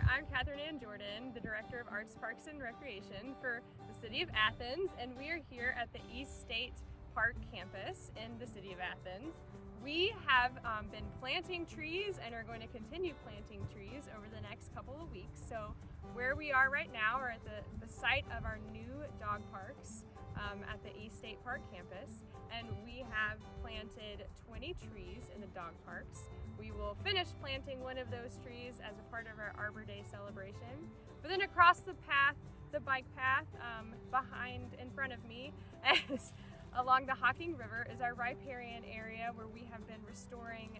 I'm Catherine Ann Jordan, the Director of Arts, Parks, and Recreation for the City of Athens, and we are here at the East State Park campus in the City of Athens. We have been planting trees and are going to continue planting trees over the next couple of weeks. So where we are right now are at the site of our new dog parks at the East State Park campus, and we have planted 20 trees in the dog parks. We will finish planting one of those trees as a part of our Arbor Day celebration. But then across the path, the bike path in front of me, is along the Hocking River, is our riparian area where we have been restoring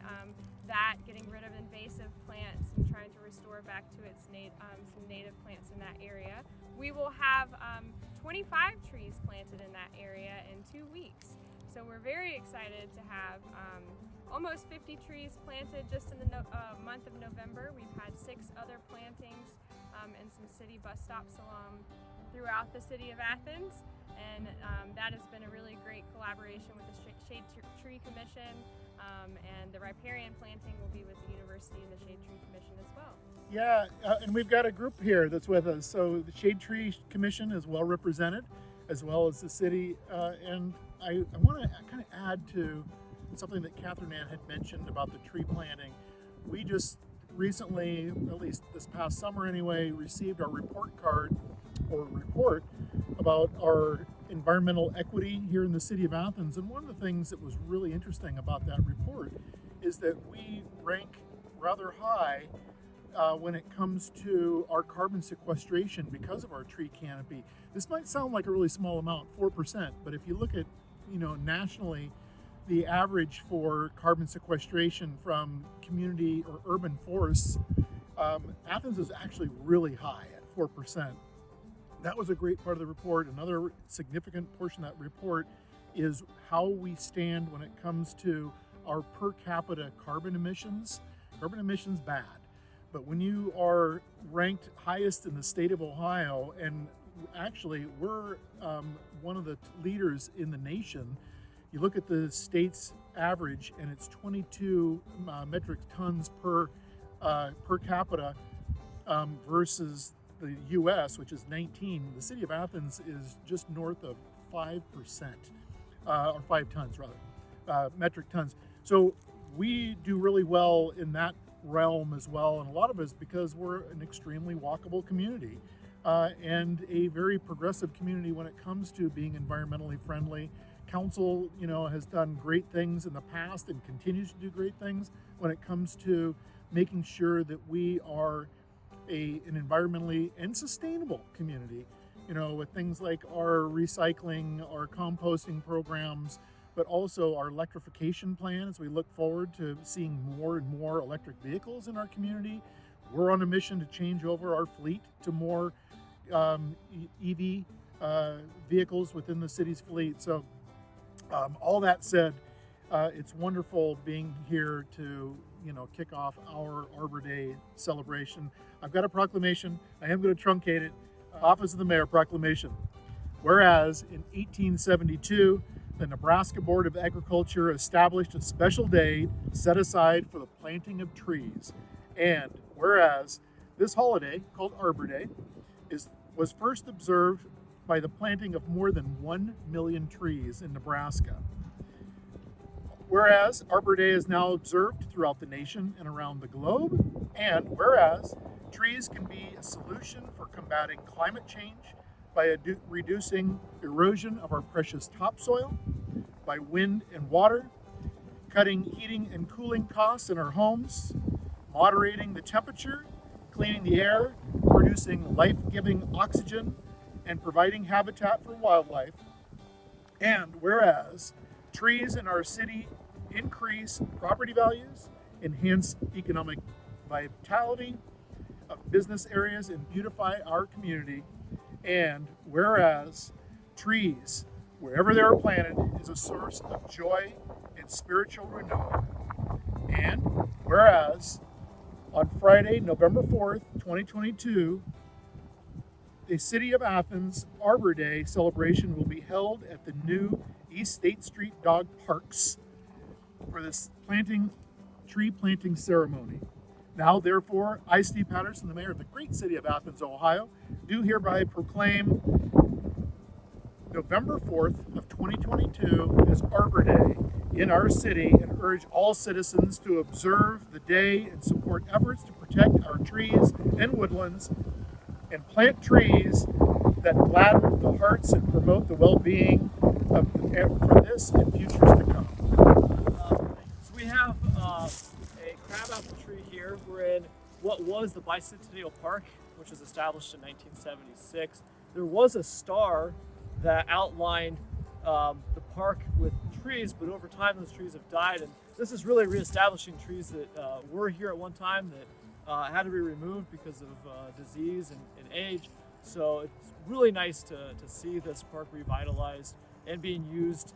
that, getting rid of invasive plants and trying to restore back to its some native plants in that area. We will have 25 trees planted in that area in 2 weeks. So we're very excited to have almost 50 trees planted just in the month of November. We've had 6 other plantings and some city bus stops throughout the City of Athens. And that has been a really great collaboration with the Shade Tree Commission, and the riparian planting will be with the University and the Shade Tree Commission as well. Yeah, and we've got a group here that's with us. So the Shade Tree Commission is well represented, as well as the city. And I want to kind of add to something that Catherine Ann had mentioned about the tree planting. We just recently, at least this past summer anyway, received our report card or report about our environmental equity here in the City of Athens. And one of the things that was really interesting about that report is that we rank rather high when it comes to our carbon sequestration because of our tree canopy. This might sound like a really small amount, 4%, but if you look at, nationally, the average for carbon sequestration from community or urban forests, Athens is actually really high at 4%. That was a great part of the report. Another significant portion of that report is how we stand when it comes to our per capita carbon emissions. Carbon emissions bad, but when you are ranked highest in the state of Ohio, and actually we're one of the leaders in the nation, you look at the state's average and it's 22 metric tons per capita versus the U.S., which is 19. The City of Athens is just north of 5%, or 5 tons rather, metric tons. So we do really well in that realm as well, and a lot of it is because we're an extremely walkable community and a very progressive community when it comes to being environmentally friendly. Council, has done great things in the past and continues to do great things when it comes to making sure that we are an environmentally and sustainable community, with things like our recycling, our composting programs, but also our electrification plans. We look forward to seeing more and more electric vehicles in our community. We're on a mission to change over our fleet to more EV vehicles within the city's fleet. So all that said, it's wonderful being here to kick off our Arbor Day celebration. I've got a proclamation. I am going to truncate it. Office of the Mayor proclamation. Whereas in 1872, the Nebraska Board of Agriculture established a special day set aside for the planting of trees. And whereas this holiday, called Arbor Day, was first observed by the planting of more than 1 million trees in Nebraska. Whereas Arbor Day is now observed throughout the nation and around the globe, and whereas trees can be a solution for combating climate change by reducing erosion of our precious topsoil, by wind and water, cutting heating and cooling costs in our homes, moderating the temperature, cleaning the air, producing life-giving oxygen, and providing habitat for wildlife. And whereas trees in our city increase property values, enhance economic vitality of business areas, and beautify our community. And whereas trees, wherever they are planted, is a source of joy and spiritual renewal. And whereas on Friday, November 4th, 2022, the City of Athens Arbor Day celebration will be held at the new East State Street Dog Parks for this tree planting ceremony. Now, therefore, I, Steve Patterson, the mayor of the great city of Athens, Ohio, do hereby proclaim November 4th of 2022 as Arbor Day in our city and urge all citizens to observe the day and support efforts to protect our trees and woodlands and plant trees that gladden the hearts and promote the well-being of for this and futures to come. So we have a crabapple tree here. We're in what was the Bicentennial Park, which was established in 1976. There was a star that outlined the park with trees, but over time those trees have died, and this is really reestablishing trees that were here at one time that had to be removed because of disease and age. So it's really nice to see this park revitalized and being used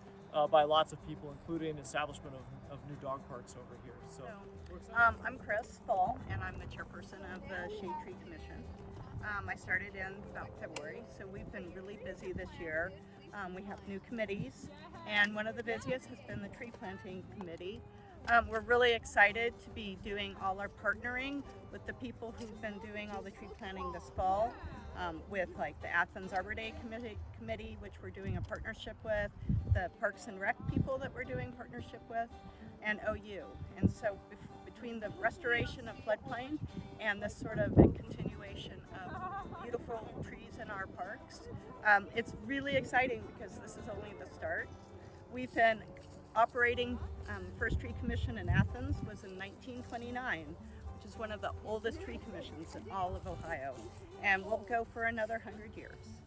by lots of people, including establishment of new dog parks over here. So I'm Chris Fall, and I'm the chairperson of the Shade Tree Commission. I started in about February, so we've been really busy this year. We have new committees, and one of the busiest has been the tree planting committee. We're really excited to be doing all our partnering with the people who've been doing all the tree planting this fall, with like the Athens Arbor Day Committee, which we're doing a partnership with, the Parks and Rec people that we're doing partnership with, and OU. And so between the restoration of floodplain and this sort of a continuation of beautiful trees in our parks, it's really exciting because this is only the start. We've been operating, first tree commission in Athens was in 1929, which is one of the oldest tree commissions in all of Ohio, and we'll go for another 100 years.